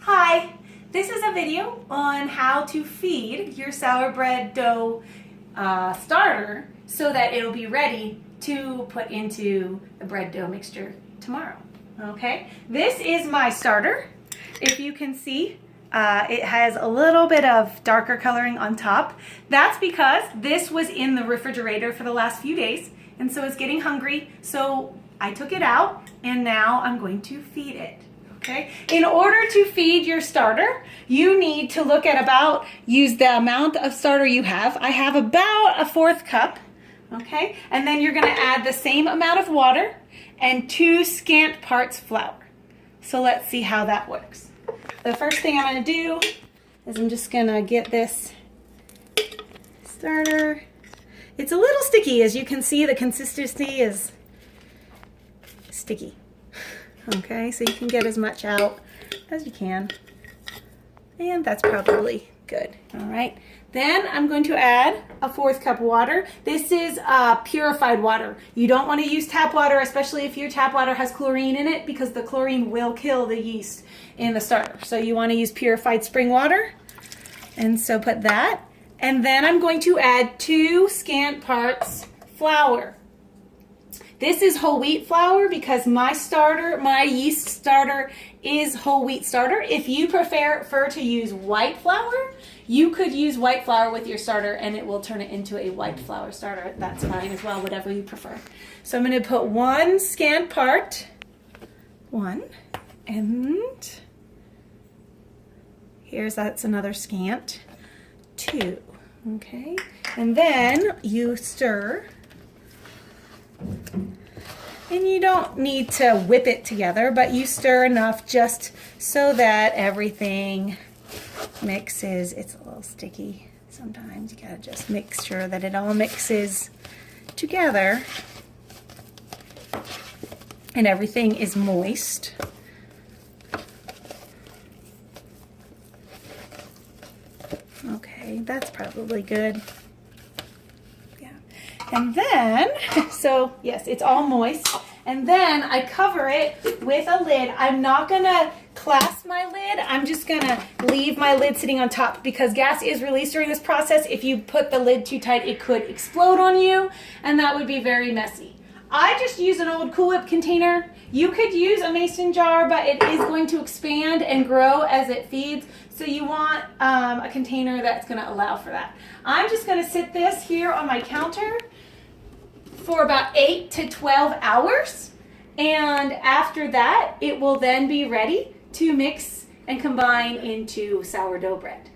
Hi, this is a video on how to feed your sour bread dough starter so that it'll be ready to put into the bread dough mixture tomorrow. Okay, this is my starter. If you can see, it has a little bit of darker coloring on top. That's because this was in the refrigerator for the last few days, and so it's getting hungry, so I took it out and now I'm going to feed it. Okay. In order to feed your starter, you need to look at use the amount of starter you have. I have about a 1/4 cup. Okay. And then you're going to add the same amount of water and 2 scant parts flour. So let's see how that works. The first thing I'm going to do is I'm just going to get this starter. It's a little sticky. As you can see, the consistency is sticky. Okay, so you can get as much out as you can. And that's probably good. All right. Then I'm going to add a 1/4 cup water. This is purified water. You don't want to use tap water, especially if your tap water has chlorine in it, because the chlorine will kill the yeast in the starter. So you want to use purified spring water. And so put that. And then I'm going to add 2 scant parts flour. This is whole wheat flour because my yeast starter is whole wheat starter. If you prefer to use white flour, you could use white flour with your starter and it will turn it into a white flour starter. That's fine as well, whatever you prefer. So I'm going to put 1 scant part, 1, and that's another scant, 2, okay? And then you stir. And you don't need to whip it together, but you stir enough just so that everything mixes. It's a little sticky sometimes. You gotta just make sure that it all mixes together and everything is moist. Okay, that's probably good. And then, so yes, it's all moist. And then I cover it with a lid. I'm not gonna clasp my lid. I'm just gonna leave my lid sitting on top because gas is released during this process. If you put the lid too tight, it could explode on you, and that would be very messy. I just use an old Cool Whip container. You could use a mason jar, but it is going to expand and grow as it feeds. So you want a container that's gonna allow for that. I'm just gonna sit this here on my counter for about 8 to 12 hours. And after that, it will then be ready to mix and combine into sourdough bread.